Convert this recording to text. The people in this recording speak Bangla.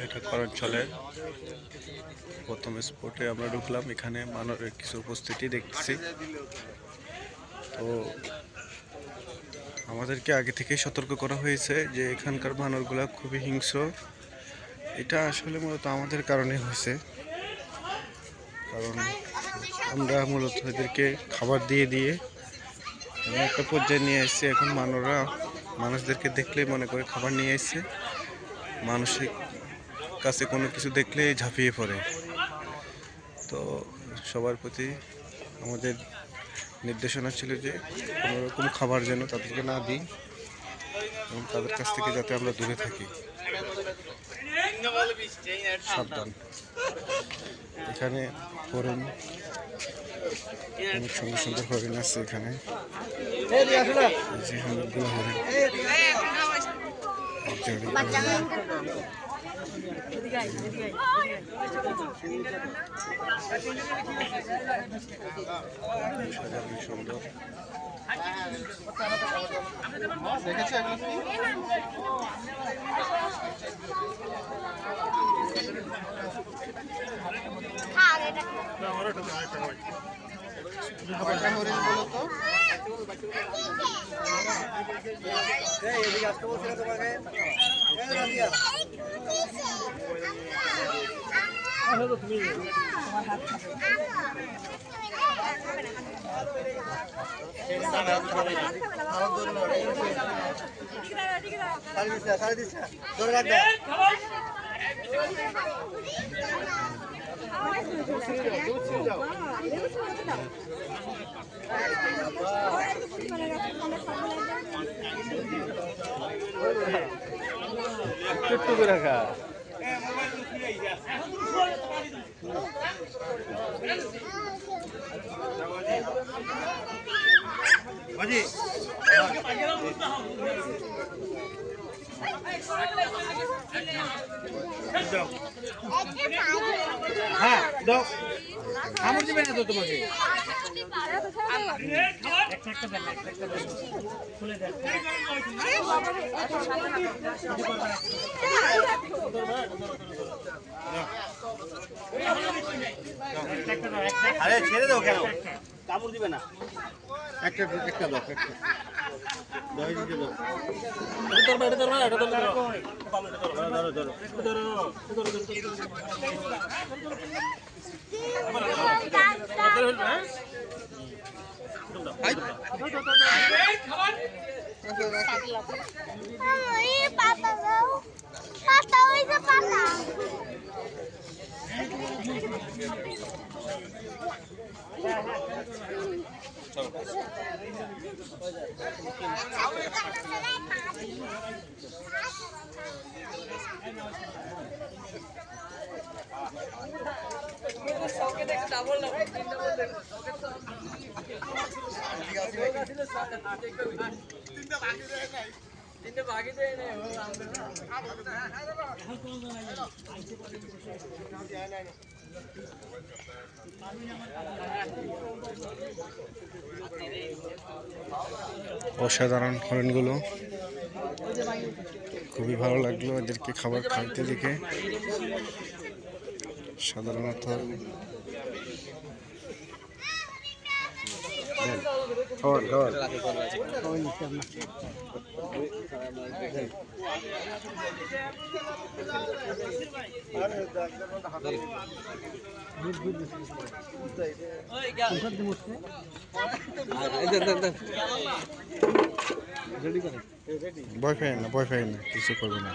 এটা করঞ্চলের প্রথম স্পটে আমরা ঢুকলাম। এখানে মানুষের কিছু উপস্থিতি দেখতেছি। তো আমাদেরকে আগে থেকে সতর্ক করা হয়েছে যে এখানকার বানরগুলা খুবই হিংস্র। এটা আসলে মূলত আমাদের কারণে হয়েছে, কারণ আমরা মূলত এদেরকে খাবার দিয়ে দিয়ে এমন একটা পর্যায়ে নিয়ে এসেছি। এখন মানুষদেরকে দেখলেই মনে করে খাবার নিয়ে এসছে, মানুষের কাছে কোনো কিছু দেখলেই ঝাঁপিয়ে পড়ে। তো সবার প্রতি আমাদের নির্দেশনা ছিল যে কোনো রকম খাবার যেন তাদেরকে না দিই এবং তাদের কাছ থেকে যাতে আমরা দূরে থাকি। সাবধান। এখানে হরিণ, অনেক সুন্দর সুন্দর হরিণ আছে এখানে। অনেকগুলো হরিণ। সুন্দর একটু রাখা হ্যাঁ দাও আমার দিবে না তো তোমাকে আরে ছেড়ে দাও, কেন কামড় দিবে না? একটা দাও, একটা দই দিয়ে দাও। অসাধারণ হরিণগুলো, খুবই ভালো লাগলো এদেরকে খাবার খাইতে দেখে। সাধারণত খাবার ভয় পাই না, কিছু করবে না।